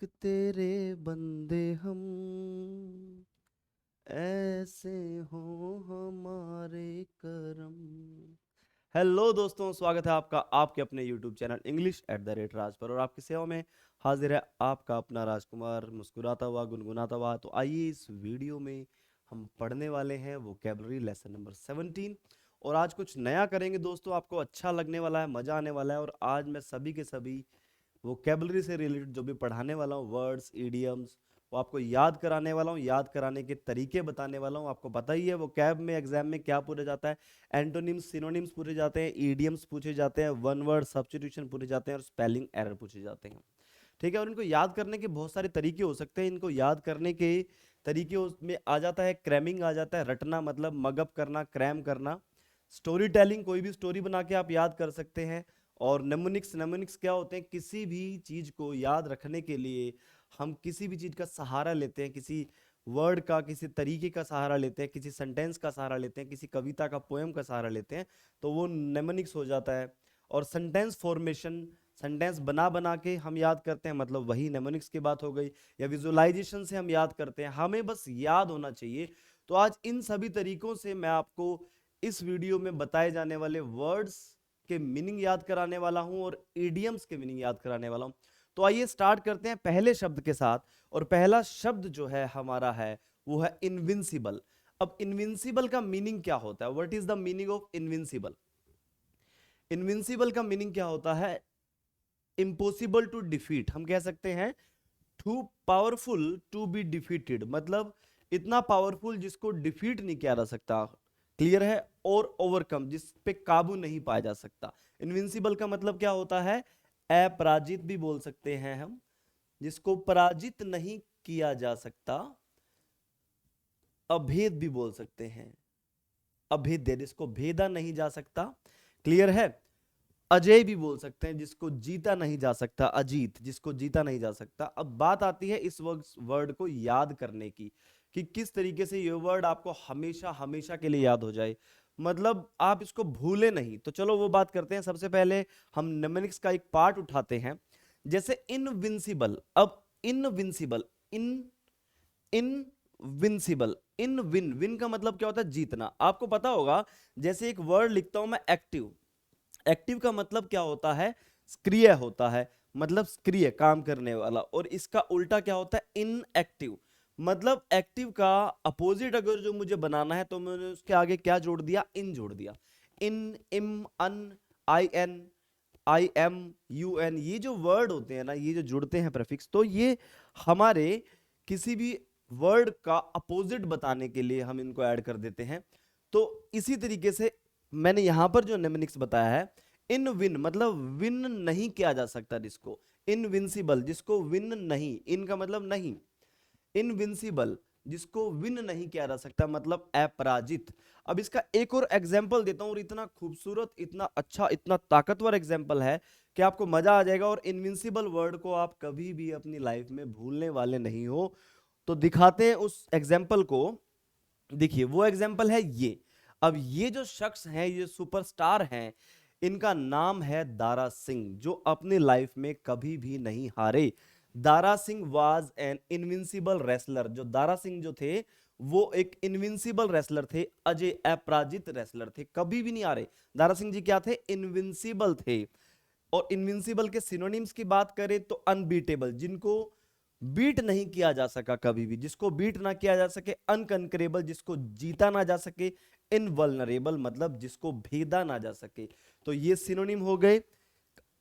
मालिक तेरे बंदे हम, ऐसे हो हमारे करम। हेलो दोस्तों, स्वागत है आपका आपके अपने YouTube channel English at the rate Raj पर। और आपकी सेवा में हाजिर है आपका अपना राजकुमार, मुस्कुराता हुआ गुनगुनाता हुआ। तो आइए इस वीडियो में हम पढ़ने वाले हैं वोकैबुलरी लेसन नंबर 17। और आज कुछ नया करेंगे दोस्तों, आपको अच्छा लगने वाला है, मजा आने वाला है। और आज मैं सभी के सभी वोकैबुलरी से रिलेटेड जो भी पढ़ाने वाला हूँ, वर्ड्स, इडियम्स, वो आपको याद कराने वाला हूँ। याद कराने के तरीके बताने वाला हूँ। आपको पता ही है वोकैब में एग्जाम में क्या पूछा जाता है। एंटोनिम्स, सिनोनिम्स पूछे जाते हैं, इडियम्स पूछे जाते हैं, वन वर्ड सब्स्टिट्यूशन पूछे जाते हैं और स्पेलिंग एरर पूछे जाते हैं। ठीक है। और इनको याद करने के बहुत सारे तरीके हो सकते हैं। इनको याद करने के तरीके उसमें आ जाता है क्रैमिंग, आ जाता है रटना, मतलब मगअप करना, क्रैम करना। स्टोरी टेलिंग, कोई भी स्टोरी बना के आप याद कर सकते हैं। और नेमोनिक्स, नेमोनिक्स क्या होते हैं? किसी भी चीज को याद रखने के लिए हम किसी भी चीज का सहारा लेते हैं, किसी वर्ड का, किसी तरीके का सहारा लेते हैं, किसी सेंटेंस का सहारा लेते हैं, किसी कविता का, पोएम का सहारा लेते हैं, तो वो नेमोनिक्स हो जाता है। और सेंटेंस फॉर्मेशन, सेंटेंस बना बना के हम याद करते हैं, मतलब वही नेमोनिक्स की बात हो गई। या विजुअलाइजेशन से हम याद करते हैं, हमें बस याद होना चाहिए। तो आज इन सभी तरीकों से मैं आपको इस वीडियो में बताए जाने वाले वर्ड्स के मीनिंग याद कराने वाला हूं और इडियम्स के मीनिंग याद कराने वाला हूं। तो आइए स्टार्ट करते हैं पहले शब्द के साथ। और पहला शब्द जो है हमारा है वो है इनविंसिबल। अब इनविंसिबल का मीनिंग क्या होता है? What is the meaning of invincible? Invincible का मीनिंग क्या होता है? Impossible to defeat. हम कह सकते हैं too powerful to be defeated, मतलब इतना पावरफुल जिसको डिफीट नहीं किया जा सकता। क्लियर है? और ओवरकम, जिस पे काबू नहीं पाया जा सकता। इनविंसिबल का मतलब क्या होता है? अपराजित भी बोल सकते हैं हम, जिसको पराजित नहीं किया जा सकता। अभेद भी बोल सकते हैं, अभेद्य, जिसको भेदा नहीं जा सकता। क्लियर है? अजय भी बोल सकते हैं, जिसको जीता नहीं जा सकता। अजीत, जिसको जीता नहीं जा सकता। अब बात आती है इस वर्ड को याद करने की, कि किस तरीके से ये वर्ड आपको हमेशा हमेशा के लिए याद हो जाए, मतलब आप इसको भूले नहीं। तो चलो वो बात करते हैं। सबसे पहले हम निम्नलिखित का एक पार्ट उठाते हैं, जैसे इनविंसिबल। अब इनविंसिबल, इन इनविंसिबल, इन विन, विन का मतलब क्या होता है? जीतना। आपको पता होगा, जैसे एक वर्ड लिखता हूं मैं एक्टिव, एक्टिव का मतलब क्या होता है? सक्रिय होता है, मतलब सक्रिय, काम करने वाला। और इसका उल्टा क्या होता है? इनएक्टिव। मतलब एक्टिव का अपोजिट अगर जो मुझे बनाना है तो मैंने उसके आगे क्या जोड़ दिया? इन जोड़ दिया। In, im, un, I N, I M, U N, ये जो वर्ड होते हैं ना, ये जो जुड़ते हैं प्रीफिक्स, तो ये हमारे किसी भी वर्ड का अपोजिट बताने के लिए हम इनको ऐड कर देते हैं। तो इसी तरीके से मैंने यहां पर जो नेमनिक्स बताया है, इन विन मतलब विन नहीं किया जा सकता जिसको, इनविंसिबल जिसको विन नहीं, इन का मतलब नहीं, इनविंसिबल जिसको विन नहीं किया जा सकता, मतलब अपराजित। अब इसका एक और एग्जांपल देता हूं, और इतना खूबसूरत, इतना अच्छा, इतना ताकतवर एग्जांपल है कि आपको मजा आ जाएगा। और इनविंसिबल वर्ड को आप कभी भी अपनी लाइफ में भूलने वाले नहीं हो। तो दिखाते हैं उस एग्जाम्पल को। देखिए वो एग्जाम्पल है ये। अब ये जो शख्स हैं, ये सुपरस्टार हैं, इनका नाम है दारा सिंह, जो अपनी लाइफ में कभी भी नहीं हारे। Dara Singh was an invincible wrestler. जो दारा सिंह जो थे, वो एक इनविंसिबल रेसलर थे, अजय अपराजित रेसलर थे, कभी भी नहीं हारे। दारा सिंह जी क्या थे? इनविंसिबल थे। और इनविंसिबल के सिनोनिम्स की बात करें तो अनबीटेबल, जिनको बीट नहीं किया जा सका कभी भी, जिसको बीट ना किया जा सके। अनकंकरेबल, जिसको जीता ना जा सके। इनवल्नरेबल मतलब जिसको भेदा ना जा सके। तो ये सिनोनिम हो गए,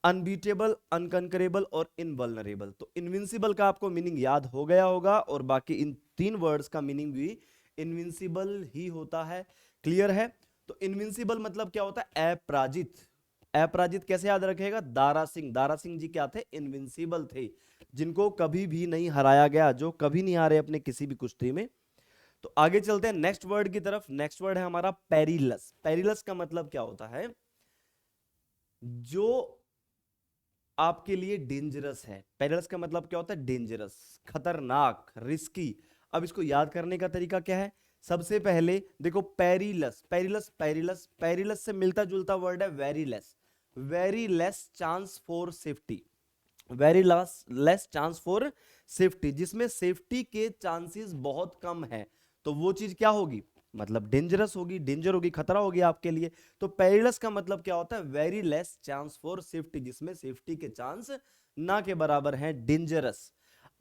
अनबीटेबल, अनकंकरेबल और इनवल्नरेबल। तो इनविंसिबल का आपको मीनिंग याद हो गया होगा, और बाकी इन तीन वर्ड्स का मीनिंग भी इनविंसिबल ही होता है। क्लियर है? तो इनविंसिबल मतलब क्या होता है? अपराजित। अपराजित कैसे याद रखेगा? दारा सिंह, दारा सिंह जी क्या थे? इनविंसिबल थे, जिनको कभी भी नहीं हराया गया, जो कभी नहीं हारे अपने किसी भी कुश्ती में। तो आगे चलते हैं नेक्स्ट वर्ड की तरफ। नेक्स्ट वर्ड है हमारा पेरिलस। पेरिलस का मतलब क्या होता है? जो आपके लिए डेंजरस है। पेरिलस का मतलब क्या होता है? डेंजरस, खतरनाक, रिस्की। अब इसको याद करने का तरीका क्या है? सबसे पहले देखो, पेरिलस, पेरिलस, पेरिलस, पेरिलस से मिलता जुलता वर्ड है very less. Very less chance for safety. Very less chance for safety, जिसमें सेफ्टी के चांसेस बहुत कम है, तो वो चीज क्या होगी, मतलब डेंजरस होगी, डेंजर होगी, खतरा होगी आपके लिए। तो पेरिलस का मतलब क्या होता है, very less chance for safety, जिसमें सेफ्टी के चांस ना के बराबर हैं, डेंजरस।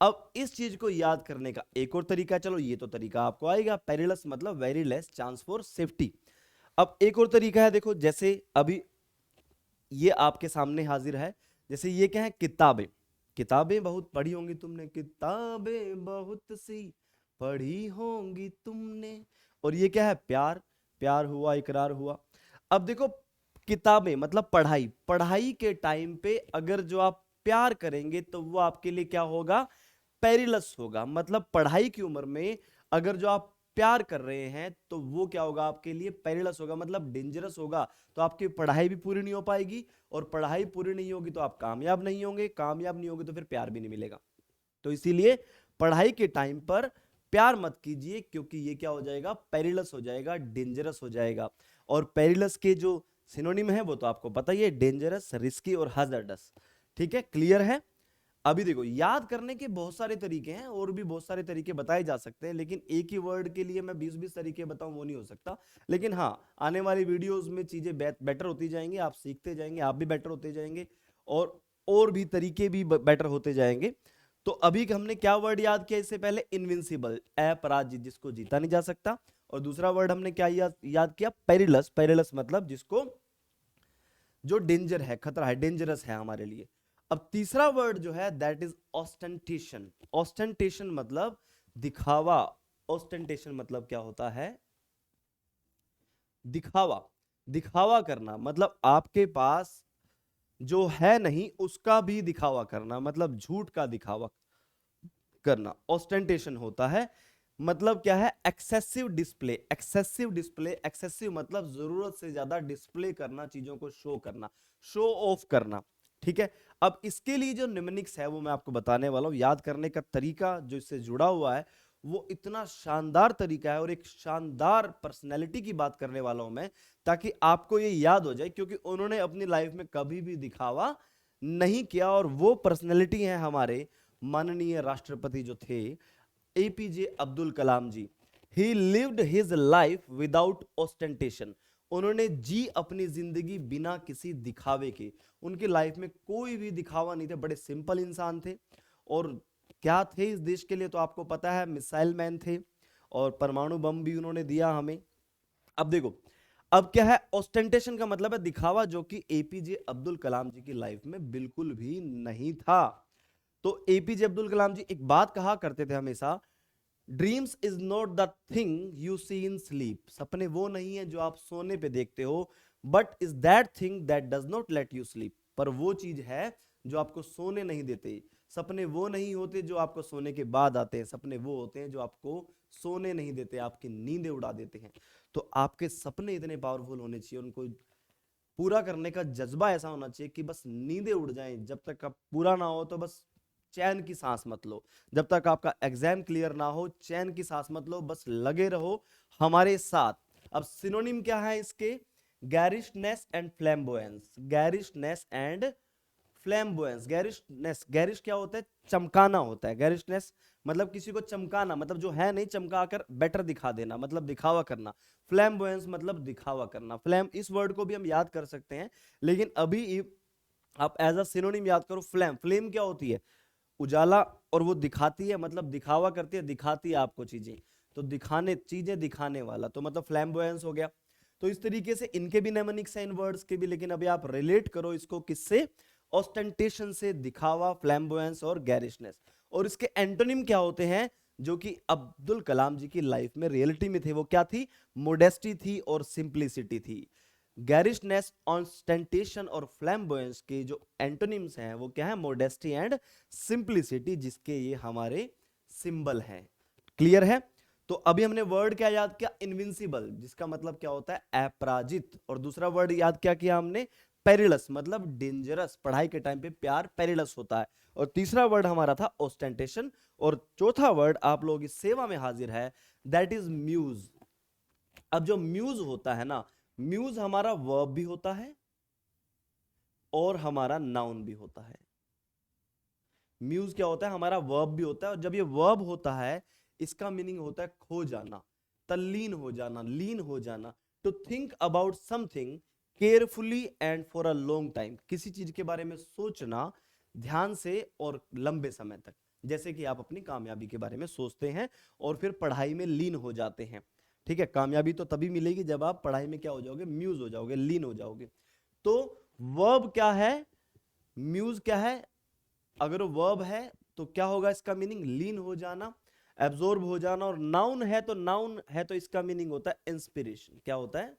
अब इस चीज को याद करने का एक और तरीका, चलो ये तो तरीका आपको आएगा, पेरिलस मतलब very less chance for safety. अब एक और तरीका है, देखो जैसे अभी ये आपके सामने हाजिर है, जैसे ये क्या है, किताबें। किताबें बहुत पढ़ी होंगी तुमने, किताबें बहुत सी पढ़ी होंगी तुमने। और ये क्या है, प्यार, प्यार हुआ, इकरार हुआ। अब देखो, किताबें मतलब पढ़ाई, पढ़ाई के टाइम पे अगर जो आप प्यार करेंगे तो वो आपके लिए क्या होगा, पेरिलस होगा। मतलब पढ़ाई की उम्र में अगर जो आप प्यार कर रहे हैं तो वो क्या होगा, आपके लिए पेरिलस होगा, मतलब डेंजरस होगा। तो आपकी पढ़ाई भी पूरी नहीं हो पाएगी, और पढ़ाई पूरी नहीं होगी तो आप कामयाब नहीं होंगे, कामयाब नहीं होंगे तो फिर प्यार भी नहीं मिलेगा। तो इसीलिए पढ़ाई के टाइम पर प्यार मत कीजिए, क्योंकि ये क्या हो जाएगा, पेरिलस हो जाएगा, डेंजरस हो जाएगा। और पेरिलस के जो सिनोनिम है वो तो आपको पता ही है, डेंजरस, रिस्की और हजार्डस। ठीक है, क्लियर है। अभी देखो, याद करने के बहुत सारे तरीके हैं, और भी बहुत सारे तरीके बताए जा सकते हैं, लेकिन एक ही वर्ड के लिए मैं 20-20 तरीके बताऊं वो नहीं हो सकता। लेकिन हाँ, आने वाली वीडियोस में चीजें बेटर होती जाएंगी, आप सीखते जाएंगे, आप भी बेटर होते जाएंगे, और भी तरीके भी बेटर होते जाएंगे। तो अभी हमने क्या वर्ड याद किया इससे पहले, इनविंसिबल, अपराजित, जिसको जीता नहीं जा सकता। और दूसरा वर्ड हमने क्या याद किया, पेरिलस, पेरिलस मतलब जिसको, जो डेंजर है, खतरा है, डेंजरस है हमारे लिए। अब तीसरा वर्ड जो है दैट इज ऑस्टेंटेशन। ऑस्टेंटेशन मतलब दिखावा। ऑस्टेंटेशन मतलब क्या होता है, दिखावा, दिखावा करना, मतलब आपके पास जो है नहीं उसका भी दिखावा करना, मतलब झूठ का दिखावा करना, ऑस्टेंटेशन होता है। मतलब क्या है, excessive display, excessive display, excessive मतलब जरूरत से ज्यादा डिस्प्ले करना, चीजों को शो करना, शो ऑफ करना। ठीक है, अब इसके लिए जो निम्निक्स है वो मैं आपको बताने वाला हूं। याद करने का तरीका जो इससे जुड़ा हुआ है वो इतना शानदार तरीका है, और एक शानदार पर्सनैलिटी की बात करने वाला हूं मैं, ताकि आपको ये याद हो जाए, क्योंकि उन्होंने अपनी लाइफ में कभी भी दिखावा नहीं किया। और वो पर्सनैलिटी है हमारे माननीय राष्ट्रपति जो थे, APJ Abdul Kalam ji. He lived his life without ostentation. उन्होंने जी अपनी जिंदगी बिना किसी दिखावे के। उनकी लाइफ में कोई भी दिखावा नहीं थे, बड़े सिंपल इंसान थे। और क्या थे इस देश के लिए तो आपको पता है, मिसाइल मैन थे, और परमाणु बम भी उन्होंने दिया हमें। अब देखो, अब क्या है, ऑस्टेंटेशन का मतलब है दिखावा, जो कि एपीजे अब्दुल कलाम जी की लाइफ में बिल्कुल भी नहीं था। तो एपीजे अब्दुल कलाम जी एक बात कहा करते थे हमेशा, dreams is not the thing you see in sleep. सपने वो नहीं है जो आप सोने पे देखते हो, but is that thing that does not let you sleep. पर वो चीज है जो आपको सोने नहीं देते। सपने वो नहीं होते जो आपको सोने के बाद आते हैं, सपने वो होते हैं जो आपको सोने नहीं देते, आपकी नींदें उड़ा देते हैं। तो आपके सपने इतने पावरफुल होने चाहिए, उनको पूरा करने का जज्बा ऐसा होना चाहिए कि बस नींदें उड़ जाएं, जब तक आप पूरा ना हो तो बस चैन की सांस मत लो। जब तक आपका एग्जाम क्लियर ना हो चैन की सांस मत लो, बस लगे रहो हमारे साथ। अब सिनोनिम क्या है इसके, गैरिशनेस एंड फ्लैम्बोयंस, गैरिशनेस एंड फ्लैम्बोयंस। गैरिशनेस, गैरिश क्या होता है, चमकाना होता है। गैरिशनेस मतलब किसी को चमकाना, मतलब जो है नहीं चमकाकर बेटर दिखा देना, मतलब दिखावा करना। फ्लैम्बोयंस मतलब दिखावा करना। फ्लैम, इस वर्ड को भी हम याद कर सकते हैं, लेकिन अभी आप एज अ सिनोनिम याद करो। फ्लैम, फ्लेम क्या होती है, उजाला, और वो दिखाती है, मतलब दिखावा करती है, दिखाती है आपको चीजें। तो दिखाने, चीजें दिखाने वाला, तो मतलब फ्लैम्बोयंस हो गया। तो इस तरीके से इनके भी नेमोनिक्स हैं इन वर्ड्स के भी, लेकिन अभी आप रिलेट करो इसको किससे, ऑस्टेंटेशन से, दिखावा, फ्लैम्बोयंस और गैरिशनेस। और इसके एंटोनिम क्या होते हैं, जो कि अब्दुल कलाम जी की लाइफ में रियलिटी में थे, वो क्या थी, मोडेस्टी थी और सिंप्लिसिटी थी। गैरिशनेस, ऑस्टेंटेशन और फ्लैम्बोयंस के जो एंटोनिम्स हैं वो क्या है, मोडेस्टी एंड सिंप्लिसिटी, जिसके ये हमारे सिंबल हैं। क्लियर है। तो अभी हमने वर्ड क्या याद किया, इनविंसिबल, जिसका मतलब क्या होता है, अपराजित। और दूसरा वर्ड याद क्या किया हमने, पेरिलस, मतलब डेंजरस, पढ़ाई के टाइम पे प्यार पेरिलस होता है। और तीसरा वर्ड हमारा था ऑस्टेंटेशन। और चौथा वर्ड आप लोगों की सेवा में हाजिर है, दैट इज म्यूज। अब जो म्यूज होता है ना, म्यूज हमारा वर्ब भी होता है और हमारा नाउन भी होता है। म्यूज क्या होता है, हमारा वर्ब भी होता है, और जब ये वर्ब होता है इसका मीनिंग होता है खो जाना, तल्लीन हो जाना, लीन हो जाना। To think about something carefully and for a long time, किसी चीज के बारे में सोचना ध्यान से और लंबे समय तक। जैसे कि आप अपनी कामयाबी के बारे में सोचते हैं और फिर पढ़ाई में लीन हो जाते हैं। ठीक है, कामयाबी तो तभी मिलेगी जब आप पढ़ाई में क्या हो जाओगे, म्यूज हो जाओगे, लीन हो जाओगे। तो वर्ब क्या है, म्यूज क्या है, अगर वर्ब है तो क्या होगा इसका मीनिंग, लीन हो जाना, एब्जॉर्ब हो जाना। और नाउन है तो, नाउन है तो इसका मीनिंग होता है इंस्पिरेशन। क्या होता है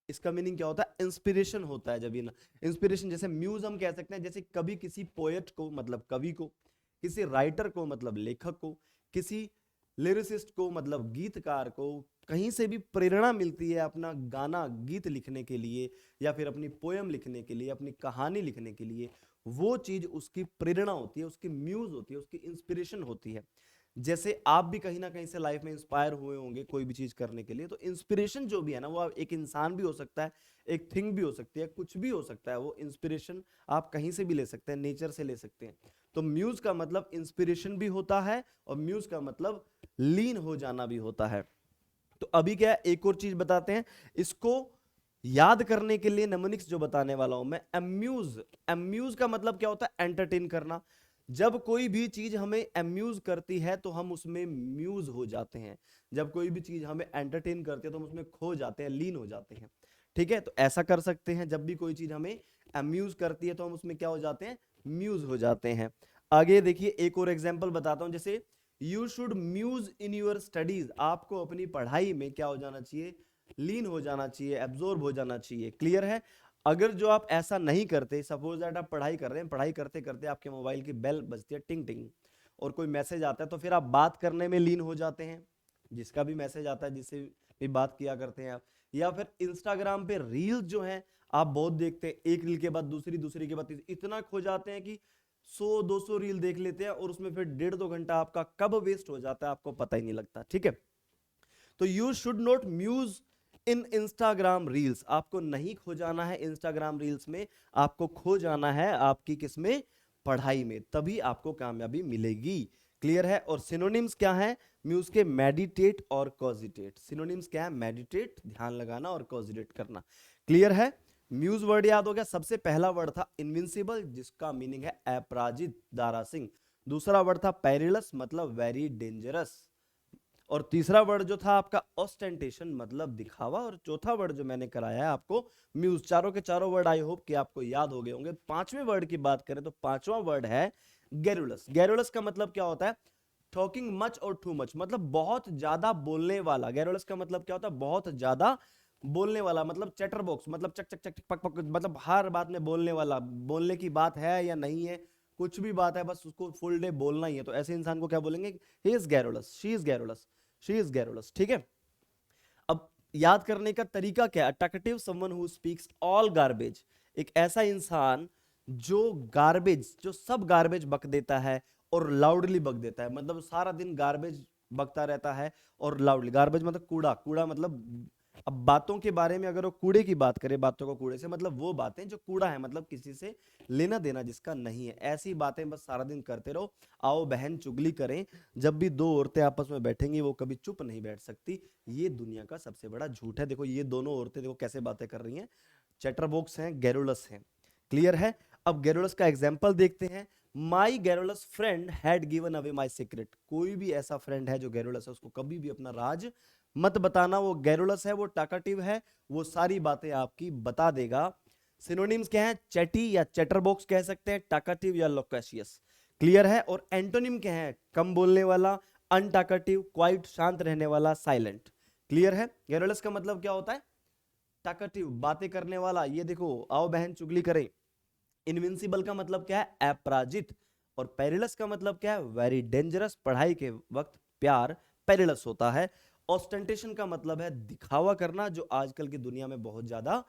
इसका मीनिंग, क्या होता है, इंस्पिरेशन होता है। जब ये ना इंस्पिरेशन, जैसे म्यूज हम कह सकते हैं, जैसे कभी किसी पोएट को मतलब कवि को, किसी राइटर को मतलब लेखक को, किसी लिरिसिस्ट को मतलब गीतकार को कहीं से भी प्रेरणा मिलती है अपना गाना गीत लिखने के लिए, या फिर अपनी पोयम लिखने के लिए, अपनी कहानी लिखने के लिए, वो चीज उसकी प्रेरणा होती है, उसकी म्यूज होती है, उसकी इंस्पिरेशन होती है। जैसे आप भी कहीं ना कहीं से लाइफ में इंस्पायर हुए होंगे कोई भी चीज करने के लिए, तो इंस्पिरेशन जो भी है ना, वो एक इंसान भी हो सकता है, एक थिंग भी हो सकती है, कुछ भी हो सकता है। वो इंस्पिरेशन आप कहीं से भी ले सकते हैं, नेचर से ले सकते हैं। तो म्यूज का मतलब इंस्पिरेशन भी होता है, और म्यूज का मतलब लीन हो जाना भी होता है। तो अभी क्या है, एक और चीज बताते हैं इसको याद करने के लिए, नेमोनिक्स जो बताने वाला हूं मैं। अम्यूज, अम्यूज का मतलब क्या होता है, एंटरटेन करना। जब कोई भी चीज हमें अम्यूज करती है तो हम उसमें म्यूज हो जाते हैं। जब कोई भी चीज हमें एंटरटेन करती है तो हम उसमें खो जाते हैं, लीन हो जाते हैं। ठीक है, तो ऐसा कर सकते हैं, जब भी कोई चीज हमें अम्यूज करती है तो हम उसमें क्या हो जाते हैं, म्यूज हो जाते हैं। आगे देखिए, एक और एग्जाम्पल बताता हूं, जैसे you should muse in your studies, आपको अपनी पढ़ाई में क्या हो जाना चाहिए, लीन हो जाना चाहिए, एब्जॉर्ब हो जाना चाहिए। क्लियर है। अगर जो आप ऐसा नहीं करते, सपोज दैट आप पढ़ाई कर रहे हैं, पढ़ाई करते करते आपके मोबाइल की बेल बजती है, टिंग टिंग, और कोई मैसेज आता है, तो फिर आप बात करने में लीन हो जाते हैं, जिसका भी मैसेज आता है जिससे भी बात किया करते हैं आप। या फिर इंस्टाग्राम पे रील्स जो हैं आप बहुत देखते हैं, एक रील के बाद दूसरी, दूसरी के बाद तीसरी, इतना खो जाते हैं कि 100-200 रील देख लेते हैं, और उसमें फिर 1.5-2 घंटा आपका कब वेस्ट हो जाता है आपको पता ही नहीं लगता। ठीक है, तो you should not muse in Instagram reels, आपको नहीं खो जाना है इंस्टाग्राम रील्स में, आपको खो जाना है आपकी किसमें, पढ़ाई में, तभी आपको कामयाबी मिलेगी। क्लियर है। और सिनोनिम्स क्या है म्यूज के, मेडिटेट और कॉजिटेट। सिनोनिम्स क्या है, मेडिटेट ध्यान लगाना, और कॉजिटेट करना। क्लियर है। म्यूज वर्ड याद हो गया। सबसे पहला वर्ड था इनविंसिबल, जिसका मीनिंग है अपराजित, दारा सिंह। दूसरा वर्ड था पेरिलस, मतलब वेरी डेंजरस। और तीसरा वर्ड जो था आपका ऑस्टेंटेशन, मतलब दिखावा। और चौथा वर्ड जो मैंने कराया है आपको, म्यूज। चारों के चारों वर्ड आई होप कि आपको याद हो गए होंगे। पांचवें वर्ड की बात करें तो पांचवा वर्ड है गैरुलस। गैरुलस का मतलब क्या होता है, टॉकिंग मच और टू मच, मतलब बहुत ज्यादा बोलने वाला। गैरुलस का मतलब क्या होता है, बहुत ज्यादा बोलने वाला, मतलब चैटर बॉक्स, मतलब चक चक चक पक पक, मतलब हर बात में बोलने वाला। बोलने की बात है या नहीं है, कुछ भी बात है, बस उसको फुल डे बोलना ही है, तो ऐसे इंसान को क्या बोलेंगे, he is garrulous, she is garrulous, she is garrulous. ठीक है। अब याद करने का तरीका क्या है, talkative, someone who speaks all garbage, एक ऐसा इंसान जो गार्बेज, जो सब गार्बेज बक देता है और लाउडली बक देता है, मतलब सारा दिन गार्बेज बकता रहता है और लाउडली। गार्बेज मतलब कूड़ा, कूड़ा मतलब, अब बातों के बारे में अगर वो कूड़े की बात करें, बातों को कूड़े से मतलब वो बातें जो कूड़ा है, मतलब किसी से लेना देना जिसका नहीं है, ऐसी बातें बस सारा दिन करते रहो। आओ बहन चुगली करें, जब भी दो औरतें आपस में बैठेंगी वो कभी चुप नहीं बैठ सकती, ये दुनिया का सबसे बड़ा झूठ है। देखो ये दोनों औरतें देखो कैसे बातें कर रही हैं, चैटरबॉक्स हैं, गैरुलस हैं। क्लियर है। अब गैरुलस का एग्जाम्पल देखते हैं। My garrulous friend had given away my secret, कोई भी ऐसा फ्रेंड है जो गैरुलस है उसको कभी भी अपना राज मत बताना। वो गैरुलस है, वो टाकाटिव है, वो सारी बातें आपकी बता देगा। सिनोनिम्स क्या है, चैटी या चैटरबॉक्स कह सकते हैं, टाकाटिव या लोकेशियस। क्लियर है। और एंटोनिम क्या है, कम बोलने वाला, अनटाकाटिव, क्वाइट, शांत रहने वाला, साइलेंट। क्लियर है। गैरुलस का मतलब क्या होता है, टाकाटिव, बातें करने वाला, ये देखो आओ बहन चुगली करें। इनविंसिबल का मतलब क्या है, अपराजित। और पेरिलस का मतलब क्या है, वेरी डेंजरस, पढ़ाई के वक्त प्यार पेरिलस होता है। ऑस्टेंटेशन का मतलब है दिखावा करना, जो आजकल की दुनिया में बहुत ज्यादा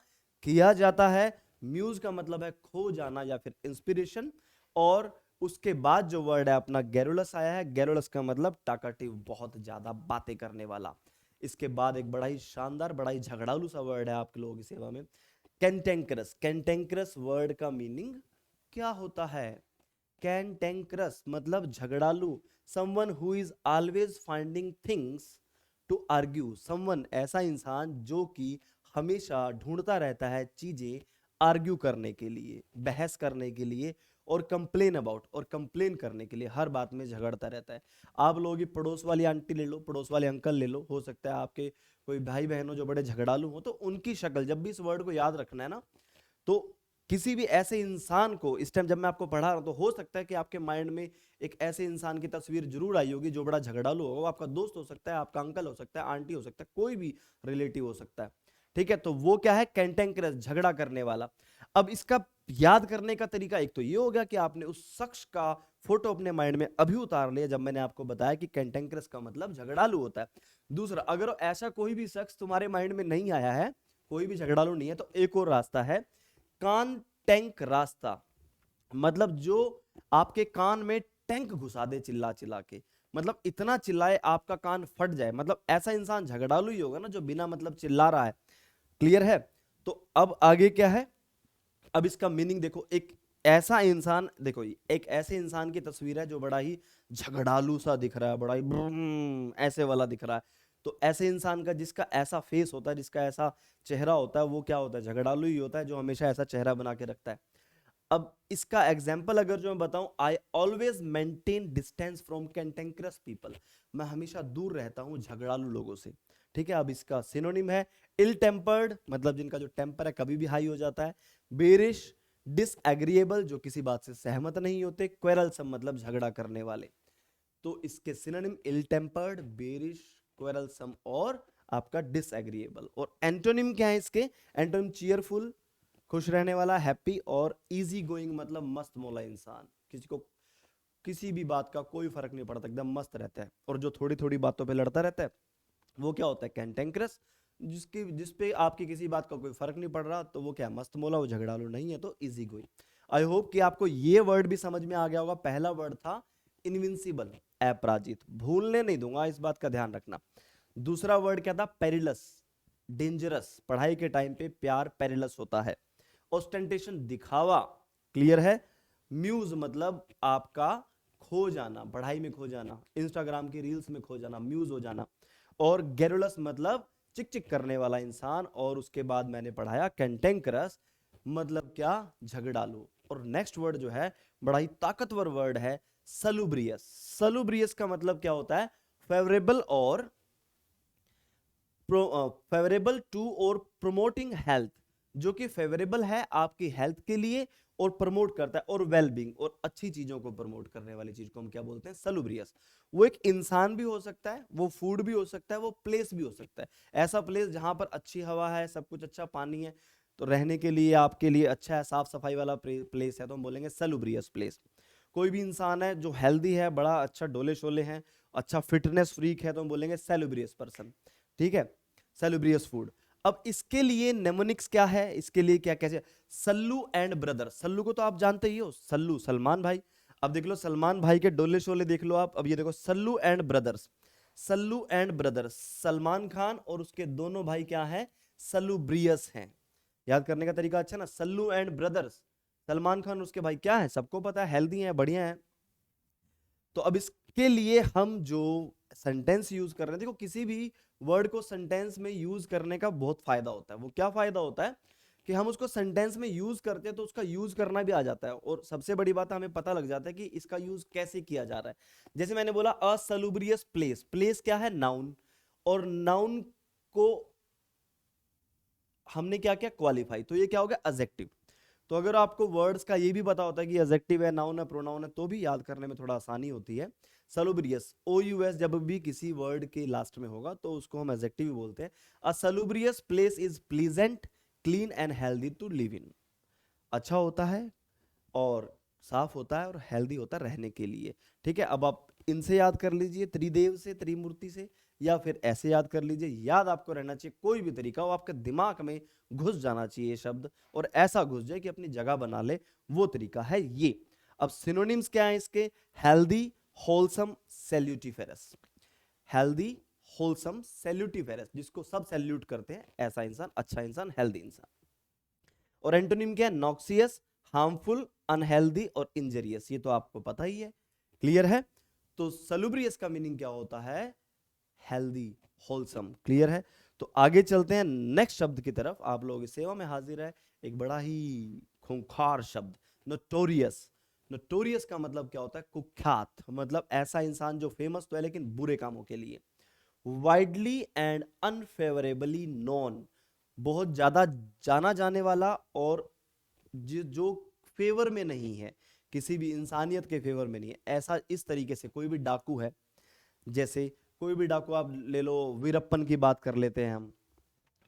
किया जाता है। म्यूज का मतलब है खो जाना या फिर इंस्पिरेशन। और उसके बाद जो वर्ड है अपना गैरुलस आया है, गैरुलस का मतलब टाकाटिव, बहुत ज्यादा बातें करने वाला। इसके बाद एक बड़ा ही शानदार, बड़ा ही झगड़ालू सा वर्ड है आपके लोगों की सेवा में, कैंटेंक्रस, कैंटेंक्रस वर्ड का मीनिंग क्या होता है? कैंटेंक्रस मतलब झगड़ालू, someone who is always finding things to argue, someone ऐसा इंसान जो कि हमेशा ढूंढता रहता है चीजें आर्ग्यू करने के लिए, बहस करने के लिए, और कंप्लेन अबाउट, और कंप्लेन करने के लिए, हर बात में झगड़ता रहता है। आप लोगों की पड़ोस वाली आंटी ले लो, पड़ोस वाले अंकल ले लो, हो सकता है आपके कोई भाई बहन हो जो बड़े झगड़ालू हो, तो उनकी शक्ल, जब भी इस वर्ड को याद रखना है ना, तो किसी भी ऐसे इंसान को, इस टाइम जब मैं आपको पढ़ा रहा हूं तो हो सकता है कि आपके माइंड में एक ऐसे इंसान की तस्वीर जरूर आई होगी जो बड़ा झगड़ालू होगा। वो आपका दोस्त हो सकता है, आपका अंकल हो सकता है, आंटी हो सकता है, कोई भी रिलेटिव हो सकता है। ठीक है, तो वो क्या है? कैंटेंक्रस, झगड़ा करने वाला। अब इसका याद करने का तरीका एक तो ये हो गया कि आपने उस शख्स का फोटो अपने माइंड में अभी उतार लिया जब मैंने आपको बताया कि कैंटेंक्रस का मतलब झगड़ालू होता है। दूसरा, अगर ऐसा कोई भी शख्स तुम्हारे माइंड में नहीं आया है, कोई भी झगड़ालू नहीं है, तो एक और रास्ता है, कान टैंक रास्ता। मतलब जो आपके कान में टैंक घुसा दे चिल्ला चिल्ला के, मतलब इतना चिल्लाए आपका कान फट जाए, मतलब ऐसा इंसान झगड़ालू ही होगा ना जो बिना मतलब चिल्ला रहा है। क्लियर है? तो अब आगे क्या है? अब इसका मीनिंग देखो, एक ऐसा इंसान, देखो एक ऐसे इंसान की तस्वीर है जो बड़ा ही झगड़ालू सा दिख रहा है, बड़ा ही ऐसे वाला दिख रहा है। तो ऐसे इंसान का जिसका ऐसा फेस होता है, जिसका ऐसा चेहरा होता है, वो क्या होता है? झगड़ालू ही होता है, जो हमेशा ऐसा चेहरा बना के रखता है। अब इसका एग्जाम्पल अगर जो मैं बताऊं, I always maintain distance from कैंटेंक्रस people, मैं हमेशा दूर रहता हूं झगड़ालू लोगों से। ठीक है, अब इसका सिनोनिम है इल टेम्पर्ड, मतलब जिनका जो टेम्पर है कभी भी हाई हो जाता है। बेरिश, डिसएग्रीएबल, जो किसी बात से सहमत नहीं होते। क्वेरलसम मतलब झगड़ा करने वाले। तो इसके सिनोनिम इल टेम्पर्ड, बेरिश, क्वेरलसम और आपका डिसएग्रीएबल। और एंटोनिम क्या है इसके? एंटोनिम चीयरफुल, खुश रहने वाला, हैप्पी, और इजी गोइंग मतलब मस्त मौला इंसान, किसी को किसी भी बात का कोई फर्क नहीं पड़ता, एकदम मस्त रहता है। और जो थोड़ी थोड़ी बातों पे लड़ता रहता है वो क्या होता है? कैंटेंक्रस। जिसपे आपकी किसी बात का कोई फर्क नहीं पड़ रहा, तो वो क्या? मस्त मौला, वो झगड़ालू नहीं है, तो इजी गोइंग। आई होप कि आपको ये वर्ड भी समझ में आ गया होगा। पहला वर्ड था इनविंसिबल, अपराजित, भूलने नहीं दूंगा, इस बात का ध्यान रखना। दूसरा वर्ड क्या था? पेरिलस, डेंजरस, पढ़ाई के टाइम पे प्यार पेरिलस होता है। ऑस्टेंटेशन, दिखावा। क्लियर है? म्यूज मतलब आपका खो जाना, पढ़ाई में खो जाना, इंस्टाग्राम की रील्स में खो जाना, म्यूज हो जाना। और गैरुलस मतलब चिक चिक करने वाला इंसान। और उसके बाद मैंने पढ़ाया कैंटेंक्रस मतलब क्या? झगड़ालू। और नेक्स्ट वर्ड जो है बड़ा ही ताकतवर वर्ड है, सलुब्रियस। सलुब्रियस का मतलब क्या होता है? फेवरेबल और फेवरेबल टू और प्रोमोटिंग हेल्थ, जो कि फेवरेबल है आपकी हेल्थ के लिए और प्रमोट करता है, और वेलबींग और अच्छी चीजों को प्रमोट करने वाली चीज को हम क्या बोलते हैं? सलुब्रियस। वो एक इंसान भी हो सकता है, वो फूड भी हो सकता है, वो प्लेस भी हो सकता है। ऐसा प्लेस जहां पर अच्छी हवा है, सब कुछ अच्छा, पानी है, तो रहने के लिए आपके लिए अच्छा है, साफ सफाई वाला प्लेस है, तो हम बोलेंगे सलुब्रियस प्लेस। कोई भी इंसान है जो हेल्दी है, बड़ा अच्छा डोले शोले हैं, अच्छा फिटनेस फ्रीक है, तो हम बोलेंगे सेलिब्रियस पर्सन। ठीक है, सेलिब्रियस फूड। अब इसके लिए नेमोनिक्स क्या है? इसके लिए क्या कैसे? सल्लू एंड ब्रदर, सल्लू को तो आप जानते ही हो, सल्लू सलमान भाई। अब देख लो सलमान भाई के डोले शोले देख लो आप। अब ये देखो Sallu and brothers, Sallu and brothers, Salman Khan और उसके दोनों भाई क्या हैं? सलूब्रियस हैं। याद करने का तरीका अच्छा ना, सल्लू एंड ब्रदर्स, सलमान खान उसके भाई क्या है? सबको पता है, हेल्दी हैं, बढ़िया हैं। तो अब इसके लिए हम जो सेंटेंस यूज कर रहे हैं, देखो किसी भी वर्ड को सेंटेंस में यूज करने का बहुत फायदा होता है। वो क्या फायदा होता है? कि हम उसको सेंटेंस में यूज करते हैं तो उसका यूज करना भी आ जाता है, और सबसे बड़ी बात हमें पता लग जाता है कि इसका यूज कैसे किया जा रहा है। जैसे मैंने बोला असलुब्रियस प्लेस, प्लेस क्या है? नाउन। और नाउन को हमने क्या किया? क्वालिफाई, तो ये क्या हो गया? एडजेक्टिव। तो अगर आपको वर्ड्स का ये भी पता होता है कि एडजेक्टिव है, नाउन है, प्रोनाउन है, तो भी याद करने में थोड़ा आसानी होती है। सलुब्रियस, ओ यू एस जब भी किसी वर्ड के लास्ट में होगा तो उसको हम एडजेक्टिव बोलते हैं। A salubrious place is pleasant, clean and healthy to live in, अच्छा होता है और साफ होता है और हेल्दी होता है रहने के लिए। ठीक है, अब आप इनसे याद कर लीजिए, त्रिदेव से, त्रिमूर्ति से, या फिर ऐसे याद कर लीजिए। याद आपको रहना चाहिए, कोई भी तरीका हो, आपके दिमाग में घुस जाना चाहिए ये शब्द, और ऐसा घुस जाए कि अपनी जगह बना ले, वो तरीका है ये। अब सिनोनिम्स क्या है इसके? Healthy, wholesome, salutiferous. Healthy, wholesome, salutiferous, जिसको सब सैल्यूट करते हैं, ऐसा इंसान, अच्छा इंसान, हेल्दी इंसान। और एंटोनिम क्या है? नॉक्सियस, हार्मफुल, अनहेल्दी और इंजरियस। ये तो आपको पता ही है, क्लियर है। तो सलुब्रियस का मीनिंग क्या होता है? हेल्दी, होलसम, क्लियर है। तो आगे चलते हैं नेक्स्ट शब्द की तरफ, आप लोगों की सेवा में हाजिर है एक बड़ा ही खूंखार शब्द, नोटोरियस। नोटोरियस का मतलब क्या होता है? कुख्यात, मतलब ऐसा इंसान जो फेमस तो है लेकिन बुरे कामों के लिए। वाइडली एंड अनफेवरेबली नोन, बहुत ज्यादा जाना जाने वाला और जो फेवर में नहीं है, किसी भी इंसानियत के फेवर में नहीं है, ऐसा। इस तरीके से कोई भी डाकू है, जैसे कोई भी डाकू आप ले लो, वीरप्पन की बात कर लेते हैं हम,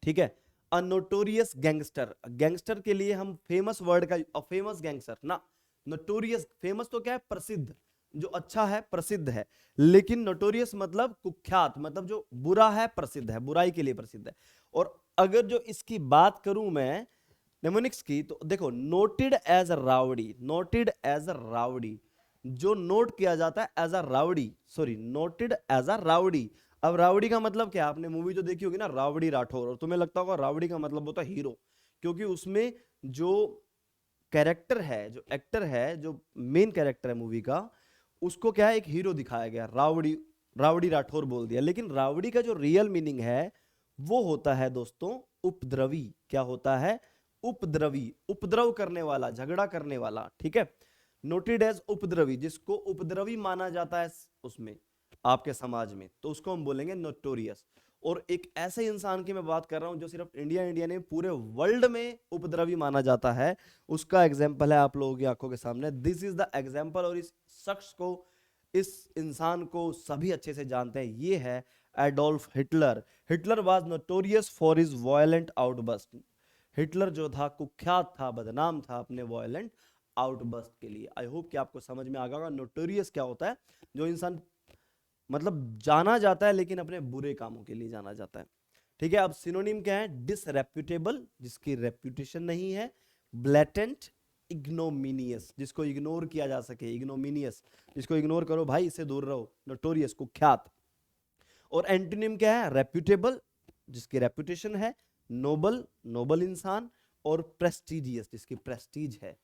ठीक है। अ नोटोरियस गैंगस्टर, गैंगस्टर के लिए हम फेमस वर्ड का, फेमस गैंगस्टर ना, नोटोरियस, फेमस तो क्या है? प्रसिद्ध, जो अच्छा है, प्रसिद्ध है। लेकिन नोटोरियस मतलब कुख्यात, मतलब जो बुरा है, प्रसिद्ध है, बुराई के लिए प्रसिद्ध है। और अगर जो इसकी बात करूं मैं नेमोनिक्स की, तो देखो, noted as a rowdy, noted as a rowdy, जो नोट किया जाता है as a rowdy, sorry, noted as a rowdy. अब रावड़ी का मतलब क्या है? आपने मूवी जो देखी होगी ना, रावड़ी राठौर, और तुम्हें लगता होगा रावड़ी का मतलब होता है हीरो, क्योंकि उसमें जो कैरेक्टर है, जो एक्टर है, जो मेन कैरेक्टर है मूवी का, उसको क्या है? एक हीरो दिखाया गया, रावड़ी, रावड़ी राठौर बोल दिया। लेकिन रावड़ी का जो रियल मीनिंग है वो होता है दोस्तों उपद्रवी। क्या होता है? उपद्रवी, उपद्रव करने वाला, झगड़ा करने वाला, ठीक है। नोटेड एज उपद्रवी, जिसको उपद्रवी माना जाता है उसमें, आपके समाज में, तो उसको हम बोलेंगे नोटोरियस। और एक ऐसे इंसान की मैं बात कर रहा हूं जो सिर्फ इंडिया नहीं, पूरे वर्ल्ड में उपद्रवी माना जाता है। उसका एग्जाम्पल है आप लोगों की आंखों के सामने, दिस इज द एग्जाम्पल। और इस शख्स को, इस इंसान को सभी अच्छे से जानते हैं, ये है Adolf Hitler. Hitler was notorious for his violent outburst. Hitler जो था कुख्यात था, बदनाम था अपने वायलेंट आउटबर्स्ट के लिए। आई होप कि आपको समझ में आ गया होगा नोटोरियस क्या होता है। जो इंसान मतलब जाना जाता है लेकिन अपने बुरे कामों के लिए जाना जाता है, ठीक है। अब सिनोनिम क्या है? डिसरेप्यूटेबल, जिसकी रेप्यूटेशन नहीं है, ब्लैटेंट, इग्नोमिनियस, जिसको इग्नोर किया जा सके, इग्नोमिनियस, जिसको इग्नोर करो भाई, इससे दूर रहो, नोटोरियस, कुख्यात। और एंटोनिम क्या है? रेप्यूटेबल, जिसकी रेप्यूटेशन है, नोबल, नोबल इंसान, और प्रेस्टिजियस, जिसकी प्रेस्टीज है,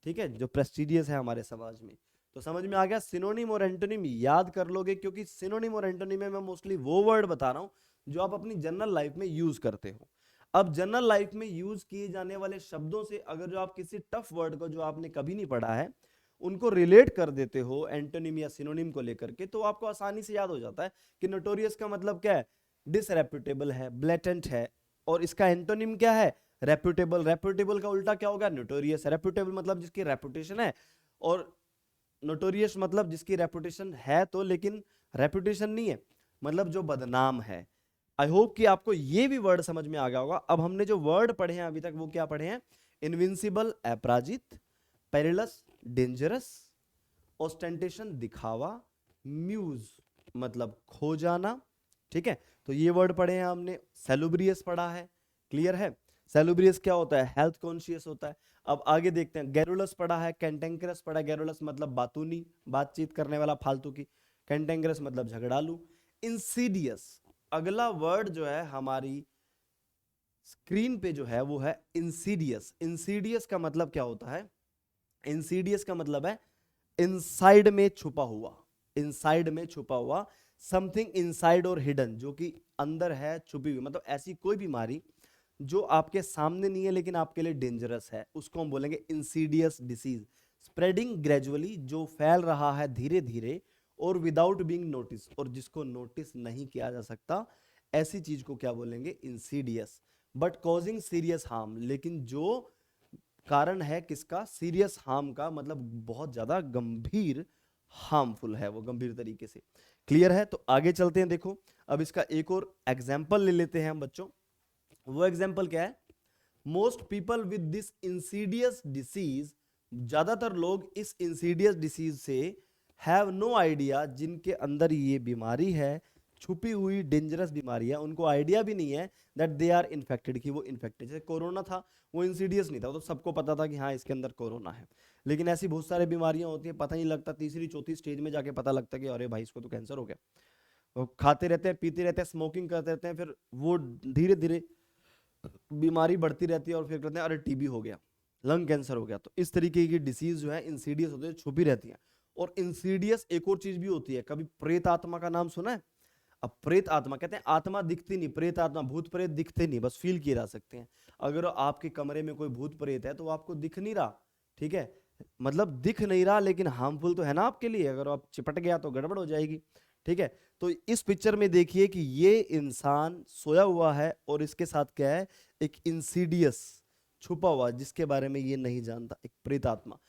ठीक है, जो प्रेस्टिजियस है हमारे समाज में। तो समझ में आ गया? सिनोनिम और एंटोनिम याद कर लोगे, क्योंकि सिनोनिम और एंटोनिम में मैं मोस्टली वो वर्ड बता रहा हूं जो आप अपनी जनरल लाइफ में यूज करते हो। अब जनरल लाइफ में यूज किए जाने वाले शब्दों से अगर जो आप किसी टफ वर्ड को जो आपने कभी नहीं पढ़ा है उनको रिलेट कर देते हो एंटोनिम या सिनोनिम को लेकर के, तो आपको आसानी से याद हो जाता है कि नोटोरियस का मतलब क्या है? डिसरेप्यूटेबल है, ब्लेटेंट है। और इसका एंटोनिम क्या है? रेप्यूटेबल। रेप्यूटेबल का उल्टा क्या होगा? नोटोरियस। रेप्यूटेबल मतलब जिसकी रेपुटेशन है, और नोटोरियस मतलब जिसकी रेपुटेशन है तो, लेकिन रेपुटेशन नहीं है, मतलब जो बदनाम है। आई होप कि आपको ये भी वर्ड समझ में आ गया होगा। अब हमने जो वर्ड पढ़े हैं अभी तक वो क्या पढ़े हैं? इनविंसिबल, अपराजित, पेरिलस, डेंजरस, ऑस्टेंटेशन, दिखावा, म्यूज मतलब खो जाना, ठीक है। तो ये वर्ड पढ़े हैं हमने। सेलुब्रियस पढ़ा है, क्लियर है। सेलुब्रियस क्या होता है? हेल्थ कॉन्शियस होता है। अब आगे देखते हैं, गैरुलस पढ़ा है, कैंटेंकरस पढ़ा है। गैरुलस मतलब बातूनी, बातचीत करने वाला, फालतू की। कैंटेंकरस मतलब झगड़ालू। इंसीडियस, अगला वर्ड जो है हमारी स्क्रीन पे जो है वो है इंसीडियस। इंसीडियस का मतलब क्या होता है? इंसीडियस का मतलब है इनसाइड में छुपा हुआ, इनसाइड में छुपा हुआ, समथिंग इनसाइड और हिडन, जो कि अंदर है, छुपी हुई, मतलब ऐसी कोई बीमारी जो आपके सामने नहीं है लेकिन आपके लिए डेंजरस है, उसको हम बोलेंगे इंसीडियस डिसीज। स्प्रेडिंग ग्रेजुअली, जो फैल रहा है धीरे धीरे, और विदाउट बीइंग नोटिस, और जिसको नोटिस नहीं किया जा सकता, ऐसी चीज को क्या बोलेंगे? Insidious. But causing serious harm, लेकिन जो कारण है किसका? सीरियस हार्म का, मतलब बहुत ज्यादा गंभीर, हार्मफुल है वो, गंभीर तरीके से, क्लियर है। तो आगे चलते हैं, देखो अब इसका एक और एग्जाम्पल ले लेते हैं हम बच्चों। वो एग्जाम्पल क्या है? Most people with this Insidious disease, ज्यादातर लोग इस इंसीडियस डिसीज से हैव नो आइडिया, जिनके अंदर ये बीमारी है, छुपी हुई डेंजरस बीमारी है, उनको आइडिया भी नहीं है दैट दे आर इन्फेक्टेड, कि वो इन्फेक्टेड। जैसे कोरोना था, वो इंसीडियस नहीं था, वो तो सबको पता था कि हाँ इसके अंदर कोरोना है। लेकिन ऐसी बहुत सारी बीमारियां होती हैं, पता नहीं लगता, तीसरी चौथी स्टेज में जाके पता लगता है कि अरे भाई इसको तो कैंसर हो गया। वो खाते रहते हैं, पीते रहते हैं, स्मोकिंग करते रहते हैं, फिर वो धीरे धीरे बीमारी बढ़ती रहती है और फिर कहते हैं अरे टीबी हो गया, लंग कैंसर हो गया। तो इस तरीके की डिसीज जो है इंसीडियस होती है, छुपी रहती है। और इंसीडियस एक और चीज भी होती है, कभी प्रेत आत्मा का नाम सुना है? अब प्रेत आत्मा कहते हैं आत्मा दिखती नहीं, प्रेत आत्मा भूत प्रेत दिखते नहीं, बस फील किए जा सकते हैं। अगर आपके कमरे में कोई भूत प्रेत है तो वो आपको दिख नहीं रहा, ठीक है, मतलब दिख नहीं रहा, लेकिन हार्मफुल तो है ना आपके लिए, अगर आप चिपट गया तो गड़बड़ हो जाएगी, ठीक है। तो इस पिक्चर में देखिए कि ये इंसान सोया हुआ है और इसके साथ क्या है, एक इंसीडियस छुपा हुआ, जिसके बारे में ये नहीं जानता, एक प्रेतात्मा।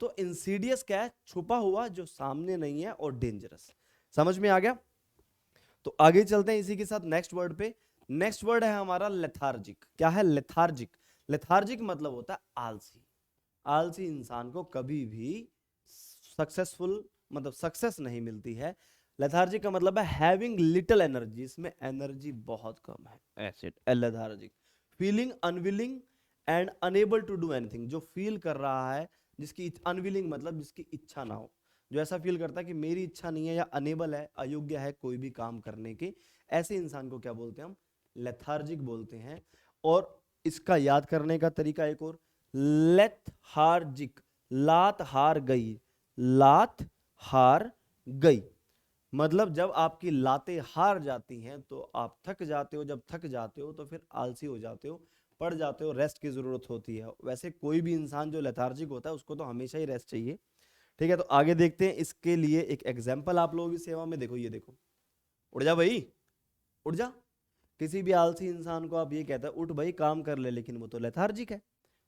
तो इंसीडियस क्या है, छुपा हुआ, जो सामने नहीं है और डेंजरस। समझ में आ गया? तो आगे चलते हैं इसी के साथ नेक्स्ट वर्ड पे। नेक्स्ट वर्ड है हमारा लेथार्जिक। क्या है? लेथार्जिक। लेथार्जिक मतलब होता है आलसी। आलसी इंसान को कभी भी सक्सेसफुल मतलब सक्सेस नहीं मिलती है। लेथार्जिक का मतलब है हैविंग लिटिल एनर्जी, इसमें एनर्जी बहुत कम है, acid lethargic. Feeling unwilling and unable to do anything, जो फील कर रहा है, जिसकी अनविलिंग मतलब जिसकी इच्छा ना हो, जो ऐसा फील करता है कि मेरी इच्छा नहीं है, या अनेबल है, अयोग्य है कोई भी काम करने के, ऐसे इंसान को क्या बोलते हैं हम? लेथार्जिक बोलते हैं। और इसका याद करने का तरीका एक और, लेथार्जिक, लात हार गई, लात हार गई मतलब जब आपकी लातें हार जाती हैं तो आप थक जाते हो, जब थक जाते हो तो फिर आलसी हो जाते हो, पड़ जाते हो, रेस्ट की जरूरत होती है। वैसे कोई भी इंसान जो लेथार्जिक होता है उसको तो हमेशा ही रेस्ट चाहिए, ठीक है। तो आगे देखते हैं, इसके लिए एक एग्जाम्पल आप लोगों की सेवा में, देखो ये देखो, उठ जा भाई, उठ जा। किसी भी आलसी इंसान को आप ये कहते हैं उठ भाई काम कर ले, लेकिन वो तो लेथार्जिक है,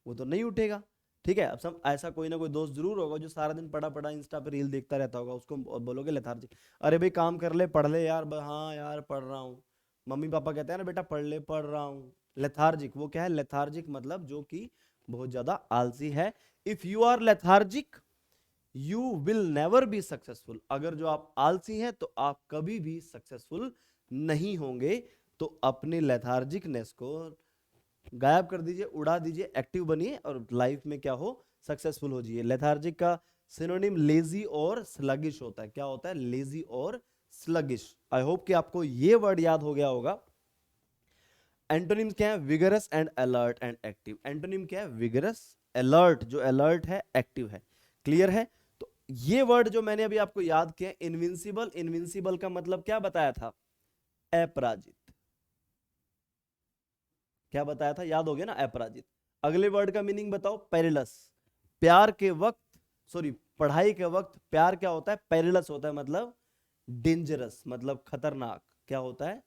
वो तो नहीं उठेगा, ठीक है। अब सब ऐसा कोई ना कोई दोस्त जरूर होगा जो सारा दिन पड़ा पड़ा इंस्टा पे रील देखता रहता होगा, उसको बोलोगे लेथार्जिक, अरे भाई काम कर ले, पढ़ ले यार, हाँ यार पढ़ रहा हूँ, मम्मी पापा कहते हैं ना बेटा पढ़ ले, पढ़ रहा हूँ। लेथार्जिक वो क्या है? लेथार्जिक मतलब जो कि बहुत ज्यादा आलसी है। If you are lethargic you will never be successful, अगर जो आप आलसी हैं तो आप कभी भी सक्सेसफुल नहीं होंगे। तो अपने लेथार्जिकनेस को गायब कर दीजिए, उड़ा दीजिए, एक्टिव बनिए और लाइफ में क्या हो, सक्सेसफुल हो जाइए। लेथार्जिक का सिनोनिम लेजी और स्लगिश होता है। क्या होता है? लेजी और स्लगिश। आई होप कि आपको ये वर्ड याद हो गया होगा। एंटोनिम्स क्या है? Vigorous and alert and active. Antonym क्या है? विगरस, अलर्ट, जो अलर्ट है, एक्टिव है। क्लियर है? तो ये वर्ड जो मैंने अभी आपको याद किया, इनविंसिबल, इनविंसिबल का मतलब क्या बताया था? अपराजित। क्या बताया था? याद हो गया ना, अपराजित। अगले वर्ड का मीनिंग बताओ, पेरिलस। प्यार के वक्त, सॉरी, पढ़ाई के वक्त प्यार क्या होता है? पेरिलस होता है, मतलब डेंजरस, मतलब खतरनाक। क्या होता है?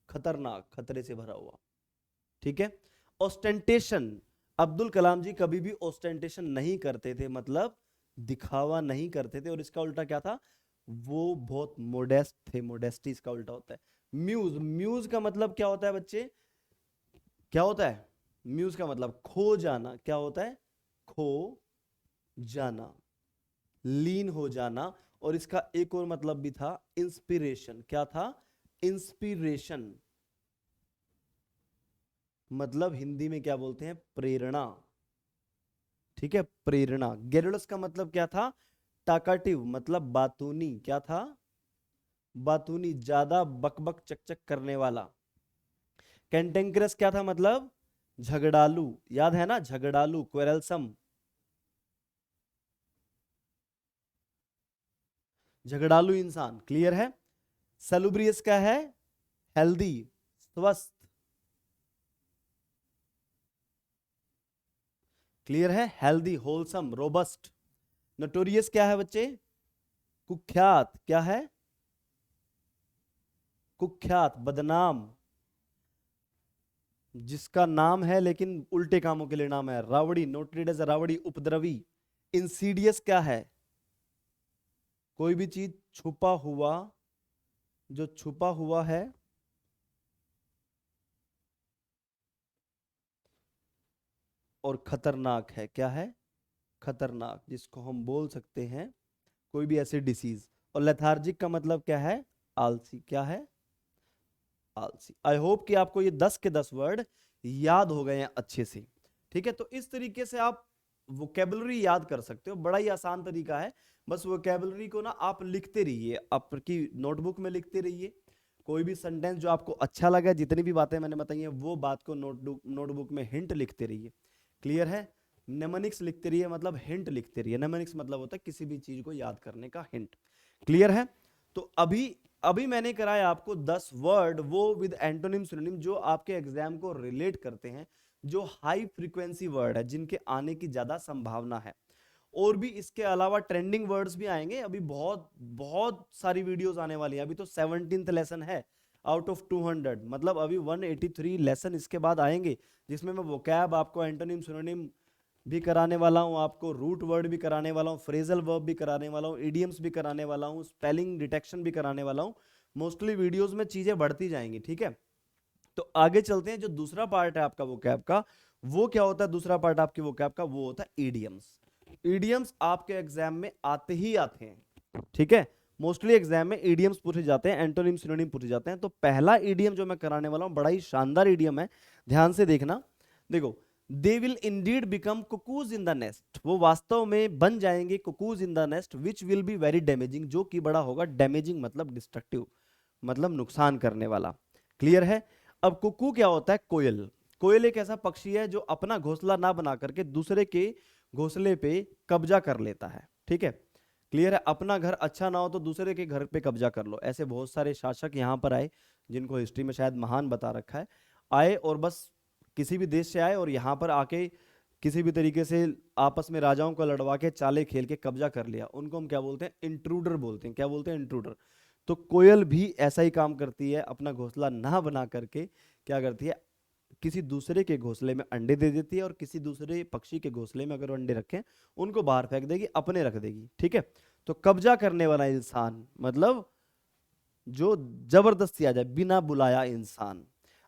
खतरनाक, खतरे से भरा हुआ, ठीक है। ऑस्टेंटेशन, अब्दुल कलाम जी कभी भी ऑस्टेंटेशन नहीं करते थे, मतलब दिखावा नहीं करते थे, और इसका उल्टा क्या था? वो बहुत मोडेस्ट थे, मोडेस्टी इसका उल्टा होता है। म्यूज, म्यूज का मतलब क्या होता है बच्चे? क्या होता है? म्यूज का मतलब खो जाना। क्या होता है? खो जाना, लीन हो जाना। और इसका एक और मतलब भी था, इंस्पिरेशन। क्या था? इंस्पिरेशन मतलब हिंदी में क्या बोलते हैं? प्रेरणा, ठीक है, प्रेरणा। गेरुडस का मतलब क्या था? टाकाटिव, मतलब बातूनी। क्या था? बातूनी, ज्यादा बकबक चकचक करने वाला। कैंटेंक्रस क्या था? मतलब झगड़ालू। याद है ना, झगड़ालू, क्वेरलसम, झगड़ालू इंसान। क्लियर है? सेलुब्रियस का है? हेल्दी, स्वस्थ। क्लियर है? Healthy, wholesome, robust. नोटोरियस क्या है बच्चे? कुख्यात। क्या है? कुख्यात, बदनाम, जिसका नाम है लेकिन उल्टे कामों के लिए नाम है। रावड़ी, नोटेड एज रावड़ी, उपद्रवी। इंसीडियस क्या है? कोई भी चीज छुपा हुआ, जो छुपा हुआ है और खतरनाक है। क्या है? खतरनाक, जिसको हम बोल सकते हैं कोई भी ऐसी डिसीज। और लेथार्जिक का मतलब क्या है? आलसी। क्या है? आलसी। आई होप कि आपको ये 10 के 10 वर्ड याद हो गए हैं अच्छे से, ठीक है। तो इस तरीके से आप वोकेबलरी याद कर सकते हो, बड़ा ही आसान तरीका है। बस वोकेबलरी को ना आप लिखते रहिए, आपकी नोटबुक में लिखते रहिए, कोई भी सेंटेंस जो आपको अच्छा लगा, जितनी भी बातें मैंने बताई हैं वो बात को नोटबुक में हिंट लिखते रहिए। क्लियर है? नेमोनिक्स लिखते रहिए, मतलब हिंट लिखते रहिए। नेमोनिक्स मतलब होता है किसी भी चीज को याद करने का हिंट। क्लियर है? तो अभी अभी मैंने कराया आपको 10 वर्ड, वो विद एंटोनिम सिनोनिम, जो आपके एग्जाम को रिलेट करते हैं, जो हाई फ्रीक्वेंसी वर्ड है, जिनके आने की ज्यादा संभावना है। और भी इसके अलावा ट्रेंडिंग वर्ड्स भी आएंगे। अभी बहुत बहुत सारी वीडियोस आने वाली हैं। अभी तो 17th लेसन है आउट ऑफ 200, मतलब अभी 183 लेसन इसके बाद आएंगे, जिसमें मैं वोकैब आपको, एंटोनिम सिनोनिम भी कराने वाला हूं, आपको रूट वर्ड भी कराने वाला हूं, फ्रेजल वर्ब भी कराने वाला हूं, इडियम्स भी कराने वाला हूं, स्पेलिंग डिटेक्शन भी कराने वाला हूं। मोस्टली वीडियोस में चीजें बढ़ती जाएंगी। ठीक है, तो आगे चलते हैं। जो दूसरा पार्ट है आपका वोकैब का, वो क्या होता है? दूसरा पार्ट आपके वोकैब का वो होता है इडियम्स। इडियम्स आपके एग्जाम में आते ही आते हैं। ठीक है, मोस्टली एग्जाम में इडियम्स पूछे जाते हैं, एंटोनिम सिनोनिम पूछे जाते हैं। तो पहला इडियम जो मैं कराने वाला हूं, बड़ा ही शानदार इडियम है, ध्यान से देखना। देखो, they will Indeed become cuckoos in the nest, वो वास्तव में बन जाएंगे cuckoos in the nest, which will be very damaging, जो कि बड़ा होगा डैमेजिंग, मतलब डिस्ट्रक्टिव, मतलब नुकसान करने वाला। क्लियर है? अब कुकू क्या होता है? कोयल। कोयल एक ऐसा पक्षी है जो अपना घोंसला ना बना करके दूसरे के घोंसले पे कब्जा कर लेता है। ठीक है, क्लियर है? अपना घर अच्छा ना हो तो दूसरे के घर पे कब्जा कर लो। ऐसे बहुत सारे शासक यहाँ पर आए, जिनको हिस्ट्री में शायद महान बता रखा है, आए और बस किसी भी देश से आए और यहाँ पर आके किसी भी तरीके से आपस में राजाओं को लड़वा के चाले खेल के कब्जा कर लिया। उनको हम क्या बोलते हैं? इंट्रूडर बोलते हैं। क्या बोलते हैं? इंट्रूडर। तो कोयल भी ऐसा ही काम करती है, अपना घोंसला ना बना करके क्या करती है? किसी दूसरे के घोंसले में अंडे दे देती है, और किसी दूसरे पक्षी के घोंसले में अगर अंडे रखें उनको बाहर फेंक देगी, अपने रख देगी। ठीक है, तो कब्जा करने वाला इंसान, मतलब जो जबरदस्ती आ जाए बिना बुलाया इंसान।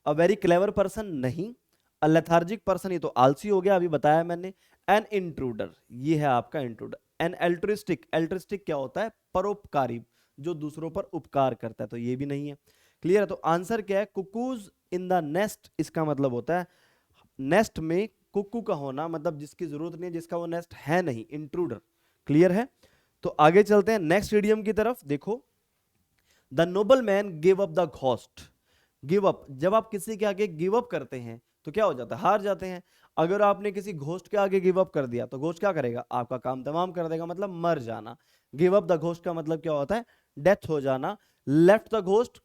अ वेरी क्लेवर पर्सन नहीं, अ लेथार्जिक पर्सन, ये तो आलसी हो गया, अभी बताया मैंने। एन इंट्रूडर, ये है आपका इंट्रूडर। एन एल्ट्रिस्टिक, एल्ट्रिस्टिक क्या होता है? परोपकारी, जो दूसरों पर उपकार करता है, तो ये भी नहीं है। क्लियर है? तो आंसर क्या है? कुकूज इन द नेस्ट, इसका मतलब होता है नेस्ट में कुकू का होना, मतलब जिसकी जरूरत नहीं है, जिसका वो नेस्ट है नहीं, इंट्रूडर। क्लियर है? तो आगे चलते हैं नेक्स्ट इडियम की तरफ। देखो, the noble man give up the ghost. Give up, जब आप किसी के आगे गिव अप करते हैं तो क्या हो जाता है? हार जाते हैं। अगर आपने किसी घोस्ट के आगे गिव अप कर दिया तो घोस्ट क्या करेगा? आपका काम तमाम कर देगा, मतलब मर जाना। गिव अप द घोस्ट का मतलब क्या होता है? डेथ हो जाना। लेफ्ट द घोस्ट,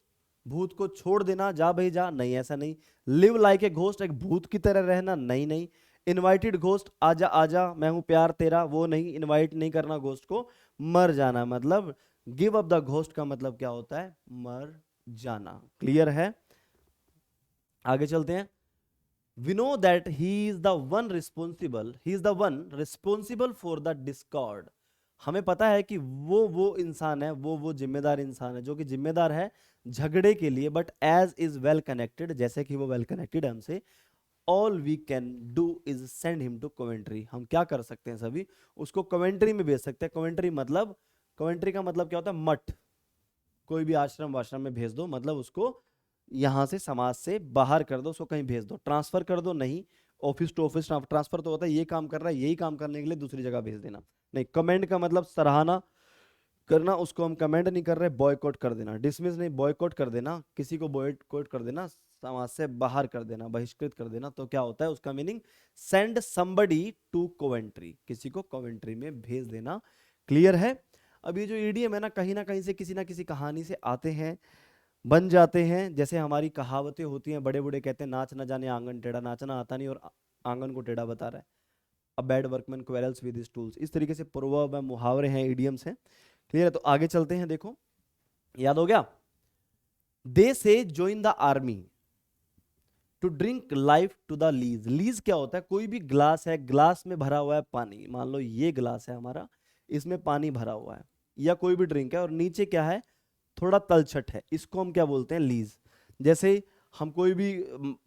भूत को छोड़ देना, जा भाई जा, नहीं ऐसा नहीं। लिव लाइक ए घोस्ट, एक भूत की तरह रहना, नहीं नहीं। इनवाइटेड घोस्ट, आजा आजा मैं हूं प्यार तेरा, वो नहीं, इनवाइट नहीं करना घोस्ट को। मर जाना, मतलब गिव अप द घोस्ट का मतलब क्या होता है? मर जाना। क्लियर है? आगे चलते हैं। we know that he is the one responsible, he is the one responsible for the discord। हमें पता है कि वो इंसान है, वो जिम्मेदार इंसान है, जो कि जिम्मेदार है झगड़े के लिए। But as is well connected, जैसे कि वो वेल कनेक्टेड है हमसे, all we can do is send him to Coventry. हम क्या कर सकते हैं? सभी उसको कमेंट्री में भेज सकते हैं। कमेंट्री मतलब, कमेंट्री का मतलब क्या होता है? मठ। कोई भी आश्रम वाश्रम में भेज दो, मतलब उसको यहां से समाज से बाहर कर दो, उसको कहीं भेज दो। ट्रांसफर कर दो नहीं, ऑफिस टू ऑफिस ट्रांसफर तो होता है, ये काम कर रहा है, यही काम करने के लिए दूसरी जगह भेज देना। नहीं, कमेंट का मतलब सराहना करना, उसको हम कमेंट नहीं कर रहे, बॉयकॉट कर देना। डिसमिस नहीं, बॉयकॉट कर देना, किसी को बॉयकॉट कर देना, समाज से बाहर कर देना, बहिष्कृत कर देना। तो क्या होता है उसका meaning? Send somebody to Coventry, किसी को कमेंट्री में भेज देना। क्लियर है? अब ये जो ईडीएम है ना कहीं से किसी ना किसी कहानी से आते हैं, बन जाते हैं। जैसे हमारी कहावतें होती हैं, बड़े बूढ़े कहते हैं नाच न जाने आंगन टेढ़ा, नाचना आता नहीं और आंगन को टेढ़ा बता रहा है। A bad workman quarrels with his tools. इस तरीके से प्रोवर्ब है, मुहावरे हैं, इडियम्स हैं। क्लियर है? तो आगे चलते हैं। देखो, याद हो गया? They say join the army to drink life to the lees. Lees क्या होता है? कोई भी ग्लास है, ग्लास में भरा हुआ है पानी, मान लो ये ग्लास है हमारा, इसमें पानी भरा हुआ है, या कोई भी ड्रिंक है, और नीचे क्या है? थोड़ा तलछट है, इसको हम क्या बोलते हैं? लीज। जैसे हम कोई भी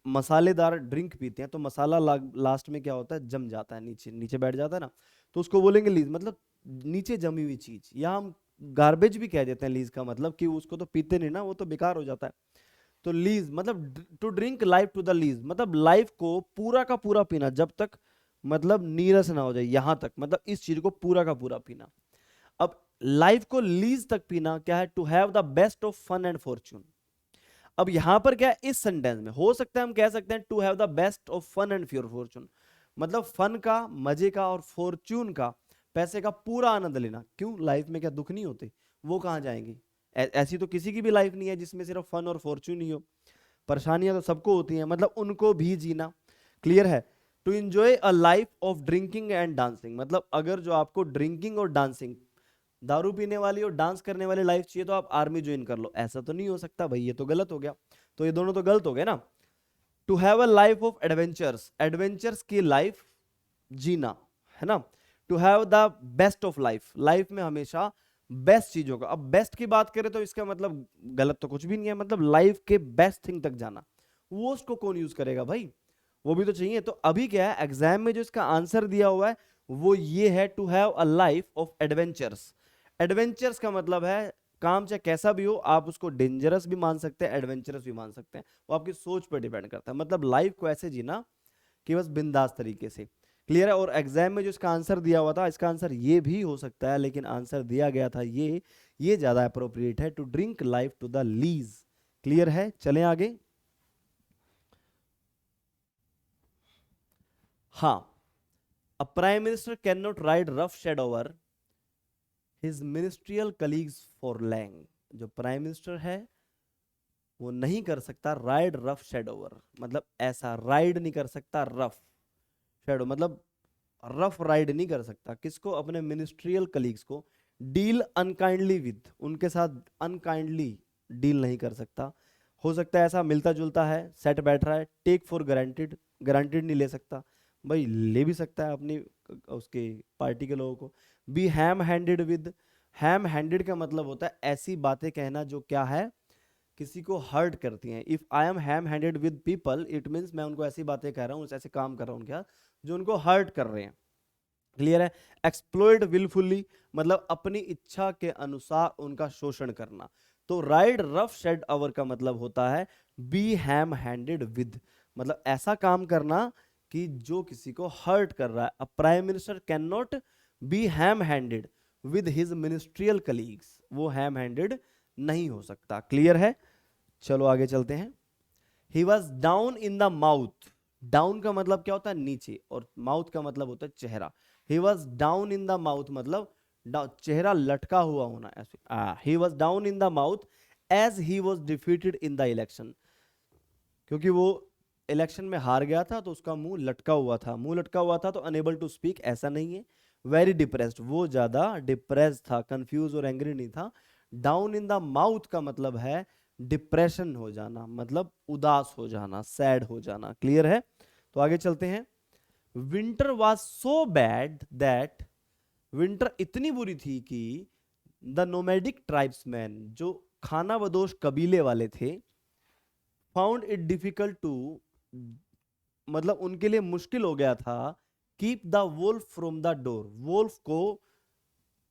मसालेदार ड्रिंक पीते हैं तो मसाला लास्ट में क्या होता है? जम जाता है, नीचे नीचे बैठ जाता है ना, तो उसको बोलेंगे लीज, मतलब नीचे जमी हुई चीज। या हम गार्बेज भी कह देते हैं लीज का मतलब, कि उसको तो पीते नहीं ना, वो तो बेकार हो जाता है। तो लीज मतलब to drink life to the lees, मतलब लाइफ को पूरा का पूरा पीना, जब तक मतलब नीरस ना हो जाए, यहां तक, मतलब इस चीज को पूरा का पूरा पीना। अब लाइफ को लीज तक पीना क्या है? To have the best of fun and fortune. अब यहां पर क्या है, इस सेंटेंस में हो सकता है हम कह सकते हैं to have the best of fun and pure fortune, मतलब फन का, मजे का और फॉर्चून का, पैसे का पूरा आनंद लेना। क्यों, लाइफ में क्या दुख नहीं होते, वो कहाँ जाएंगी? ऐसी तो किसी की भी लाइफ नहीं है जिसमें सिर्फ फन और फॉर्चून ही हो, परेशानियां तो सबको होती हैं, मतलब उनको भी जीना। क्लियर है? To enjoy a life of drinking and dancing, मतलब अगर जो आपको ड्रिंकिंग और डांसिंग, दारू पीने वाली और डांस करने वाली लाइफ चाहिए तो आप आर्मी ज्वाइन कर लो, ऐसा तो नहीं हो सकता भाई, ये तो गलत हो गया। तो ये दोनों तो गलत हो गए ना। To have a life of adventures, adventures की लाइफ जीना, है ना। To have the best of life, life में हमेशा बेस्ट चीजों का, अब बेस्ट की बात करें तो इसका मतलब गलत तो कुछ भी नहीं है, मतलब लाइफ के बेस्ट थिंग तक जाना। वो उसको कौन यूज करेगा भाई, वो भी तो चाहिए। तो अभी क्या है, एग्जाम में जो इसका आंसर दिया हुआ है वो ये है, to have a life of adventures. Adventures का मतलब है काम चाहे कैसा भी हो, आप उसको डेंजरस भी मान सकते हैं, एडवेंचरस भी मान सकते हैं, वो आपकी सोच पर डिपेंड करता है। मतलब लाइफ को ऐसे जीना कि बस बिंदास तरीके से। क्लियर है? और एग्जाम में जो इसका आंसर दिया हुआ था, इसका आंसर ये भी हो सकता है, लेकिन आंसर दिया गया था ये ज्यादा अप्रोप्रिएट है, to drink life to the lees. Clear है? चलें आगे। हाँ, a prime minister can not ride roughshod over his ministerial colleagues for long, जो प्राइम मिनिस्टर है वो नहीं कर सकता राइड रफ शेड ओवर, मतलब ऐसा राइड नहीं कर सकता रफ शेडो, मतलब रफ राइड नहीं कर सकता किसको, अपने मिनिस्ट्रियल कलीग्स को। डील अनकाइंडली विद, उनके साथ अनकाइंडली डील नहीं कर सकता। हो सकता है ऐसा मिलता जुलता है, सेट बैठ रहा है। टेक फॉर गारंटेड, गारंटेड नहीं ले सकता, भाई ले भी सकता है अपनी उसके पार्टी के लोगों को। Be ham handed with, ham handed का मतलब होता है ऐसी बातें कहना जो क्या है, किसी को हर्ट करती हैं। If I am ham handed with people, it means मैं उनको ऐसी बातें कह रहा हूँ, ऐसे काम कर रहा हूँ क्या जो उनको हर्ट कर रहे हैं। क्लियर है? एक्सप्लॉइट विलफुली, मतलब अपनी इच्छा के अनुसार उनका शोषण करना। तो राइड रफ शेड अवर का मतलब होता है बी हैम हैंडेड विद, मतलब ऐसा काम करना कि जो किसी को हर्ट कर रहा है। अ prime minister can not be ham handed with his ministerial colleagues, वो हैम हैंडेड नहीं हो सकता। क्लियर है? चलो आगे चलते हैं। ही was down in the mouth, down का मतलब क्या होता है, नीचे, और माउथ का मतलब होता है चेहरा। He was down in the mouth मतलब चेहरा लटका हुआ होना ऐसे। He was down in the mouth as he was defeated in the election, क्योंकि वो इलेक्शन में हार गया था तो उसका मुंह लटका हुआ था, मुंह लटका हुआ था तो अनेबल टू स्पीक ऐसा नहीं है। वेरी डिप्रेस्ड, वो ज्यादा डिप्रेस था, कंफ्यूज और एंग्री नहीं था। डाउन इन द माउथ का मतलब है डिप्रेशन हो जाना, मतलब उदास हो जाना, सैड हो जाना। क्लियर है? तो आगे चलते हैं। Winter was so bad that, winter इतनी बुरी थी कि द नोमैडिक ट्राइब्समैन, जो खाना बदोश कबीले वाले थे, फाउंड इट डिफिकल्ट टू, मतलब उनके लिए मुश्किल हो गया था, keep the wolf from the door, wolf को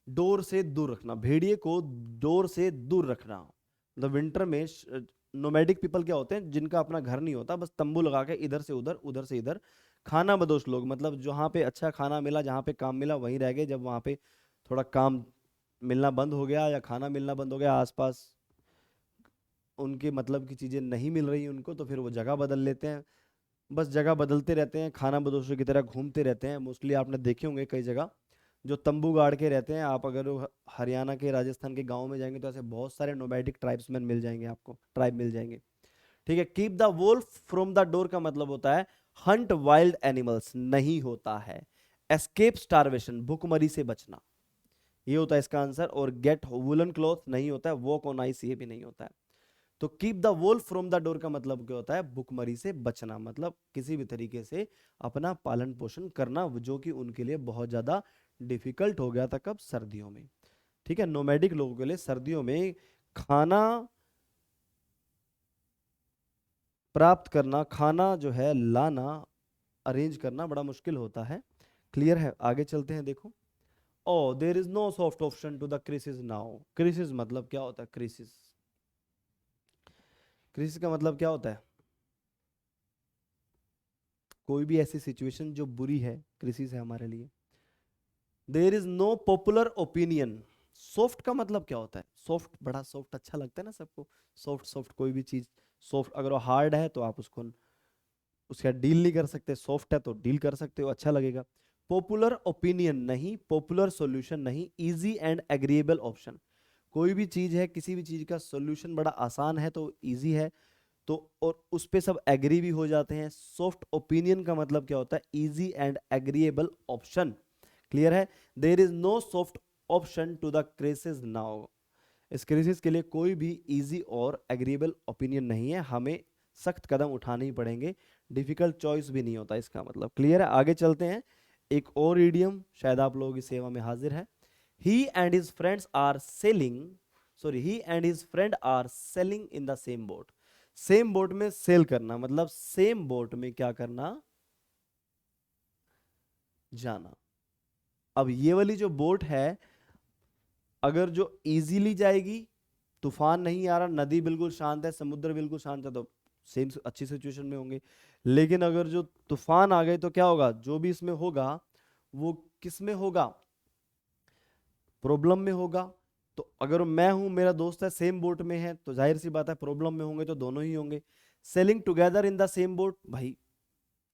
डोर से दूर रखना, भेड़िए को डोर से दूर रखना। मतलब विंटर में नोमैडिक पीपल क्या होते हैं, जिनका अपना घर नहीं होता, बस तंबू लगा के इधर से उधर, उधर से इधर, खाना बदोश लोग, मतलब जहाँ पे अच्छा खाना मिला, जहाँ पे काम मिला वहीं रह गए। जब वहाँ पे थोड़ा काम मिलना बंद हो गया या खाना मिलना बंद हो गया, आसपास उनके मतलब की चीज़ें नहीं मिल रही उनको, तो फिर वो जगह बदल लेते हैं। बस जगह बदलते रहते हैं, खाना बदोशों की तरह घूमते रहते हैं। मोस्टली आपने देखे होंगे कई जगह जो तंबू गाड़ के रहते हैं। आप अगर हरियाणा के, राजस्थान के गांव में जाएंगे तो ऐसे बहुत सारे नोमैडिक ट्राइब्समैन मिल जाएंगे आपको, ट्राइब मिल जाएंगे। ठीक है? Keep the wolf from the door का मतलब होता है हंट वाइल्ड एनिमल्स, नहीं होता है एस्केप स्टारवेशन, भूखमरी से बचना, ये होता है इसका आंसर। और गेट वुलन क्लॉथ नहीं होता है, वॉक ऑन आइस ये भी नहीं होता है। तो keep the wolf from the door का मतलब क्या होता है, भुखमरी से बचना, मतलब किसी भी तरीके से अपना पालन पोषण करना, जो कि उनके लिए बहुत ज्यादा डिफिकल्ट हो गया था। कब? सर्दियों में। ठीक है? नोमैडिक लोगों के लिए सर्दियों में खाना प्राप्त करना, खाना जो है लाना, अरेंज करना बड़ा मुश्किल होता है। क्लियर है? आगे चलते हैं। देखो, oh there is no soft option to the crisis now. Crisis मतलब क्या होता है? क्रिसिस, क्रिसिस का मतलब क्या होता है? कोई भी ऐसी सिचुएशन जो बुरी है, क्रिसिस है हमारे लिए। देर is no popular opinion. Soft का मतलब क्या होता है? सॉफ्ट, बड़ा सॉफ्ट अच्छा लगता है ना सबको, सॉफ्ट सॉफ्ट कोई भी चीज सॉफ्ट अगर वो हार्ड है तो आप उसका डील नहीं कर सकते, सॉफ्ट है तो डील कर सकते हो, अच्छा लगेगा। पॉपुलर ओपिनियन नहीं, पॉपुलर सॉल्यूशन नहीं, इजी एंड एग्रीएबल ऑप्शन। कोई भी चीज है, किसी भी चीज का सॉल्यूशन बड़ा आसान है तो इजी है, तो और उस पे सब एग्री भी हो जाते हैं। सॉफ्ट ओपिनियन का मतलब क्या होता है, easy and agreeable option. Clear है? There is no soft option to the crisis now. इस क्राइसिस के लिए कोई भी इजी और एग्रीएबल ओपिनियन नहीं है, हमें सख्त कदम उठाने ही पड़ेंगे, डिफिकल्ट चॉइस भी नहीं होता इसका मतलब। क्लियर है? आगे चलते हैं। एक और इडियम शायद आप लोगों की सेवा में हाजिर है। He and his friends are sailing, sorry, he and his friend are sailing in the same boat. Same boat में सेल करना मतलब सेम बोट में क्या करना, जाना। अब ये वाली जो बोट है, अगर जो इजीली जाएगी, तूफान नहीं आ रहा, नदी बिल्कुल शांत है, समुद्र बिल्कुल शांत है, तो सेम अच्छी सिचुएशन में होंगे। लेकिन अगर जो तूफान आ गए तो क्या होगा, जो भी इसमें होगा वो किस में होगा, प्रॉब्लम में होगा। तो अगर मैं हूं, मेरा दोस्त है, सेम बोट में है, तो जाहिर सी बात है प्रॉब्लम में होंगे तो दोनों ही होंगे। Selling together in the same boat, भाई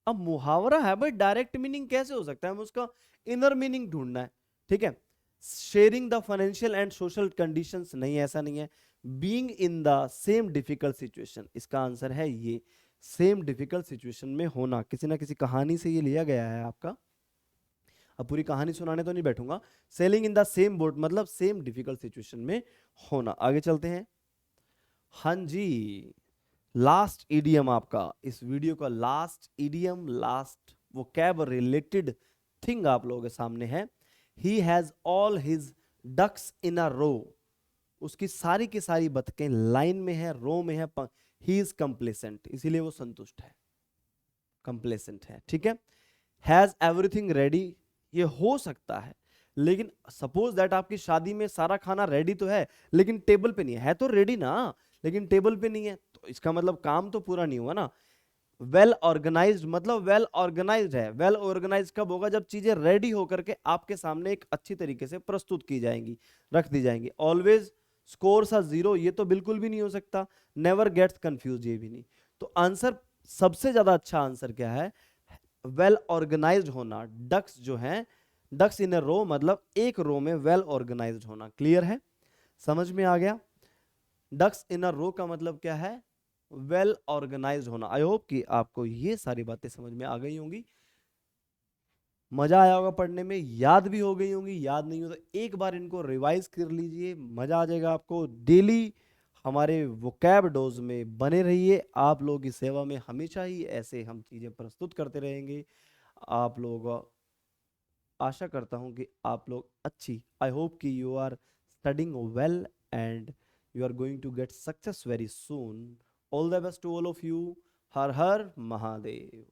अब मुहावरा है भाई, डायरेक्ट मीनिंग कैसे हो सकता है, हमें उसका इनर मीनिंग ढूंढना है। ठीक है? Sharing the financial and social conditions, नहीं ऐसा नहीं है। Being in the same difficult situation, इसका आंसर है ये, सेम डिफिकल्ट सिचुएशन में होना। किसी ना किसी कहानी से ये लिया गया है आपका, अब पूरी कहानी सुनाने तो नहीं बैठूंगा। Selling in the same boat मतलब सेम डिफिकल्ट सिचुएशन में होना। आगे चलते हैं। हाँ जी, लास्ट इडियम आपका, इस वीडियो का last idiom, last vocab related thing आप लोगों के सामने है। He has all his ducks in a row, उसकी सारी की सारी बतखें लाइन में है, रो में है। ही इज कंप्लेसेंट, इसीलिए वो संतुष्ट है, कंप्लेसेंट है। ठीक है? हैज एवरीथिंग रेडी, ये हो सकता है, लेकिन सपोज दैट आपकी शादी में सारा खाना रेडी तो है लेकिन टेबल पे नहीं है, तो रेडी ना, लेकिन टेबल पे नहीं है, तो इसका मतलब काम तो पूरा नहीं हुआ ना। वेल ऑर्गेनाइज्ड मतलब वेल ऑर्गेनाइज्ड है। वेल ऑर्गेनाइज्ड कब होगा, जब चीजें रेडी होकर के आपके सामने एक अच्छी तरीके से प्रस्तुत की जाएंगी, रख दी जाएंगी। ऑलवेज स्कोर्स आर जीरो, ये तो बिल्कुल भी नहीं हो सकता। नेवर गेट्स कंफ्यूज, ये भी नहीं। तो आंसर, सबसे ज्यादा अच्छा आंसर क्या है, वेल ऑर्गेनाइज्ड होना। डक्स जो हैं, डक्स इन ए रो मतलब एक रो में वेल ऑर्गेनाइज्ड होना। क्लियर है? समझ में आ गया? डक्स इन अ रो का मतलब क्या है, वेल ऑर्गेनाइज्ड होना। आई होप कि आपको ये सारी बातें समझ में आ गई होंगी, मजा आया होगा पढ़ने में, याद भी हो गई होंगी। याद नहीं हो तो एक बार इनको रिवाइज कर लीजिए, मजा आ जाएगा आपको। डेली हमारे वोकैब डोज में बने रहिए, आप लोगों की सेवा में हमेशा ही ऐसे हम चीजें प्रस्तुत करते रहेंगे। आप लोग, आशा करता हूं कि आप लोग अच्छी, आई होप कि you are studying well and you are going to get success very soon. All the best to all of you. Har Har Mahadev.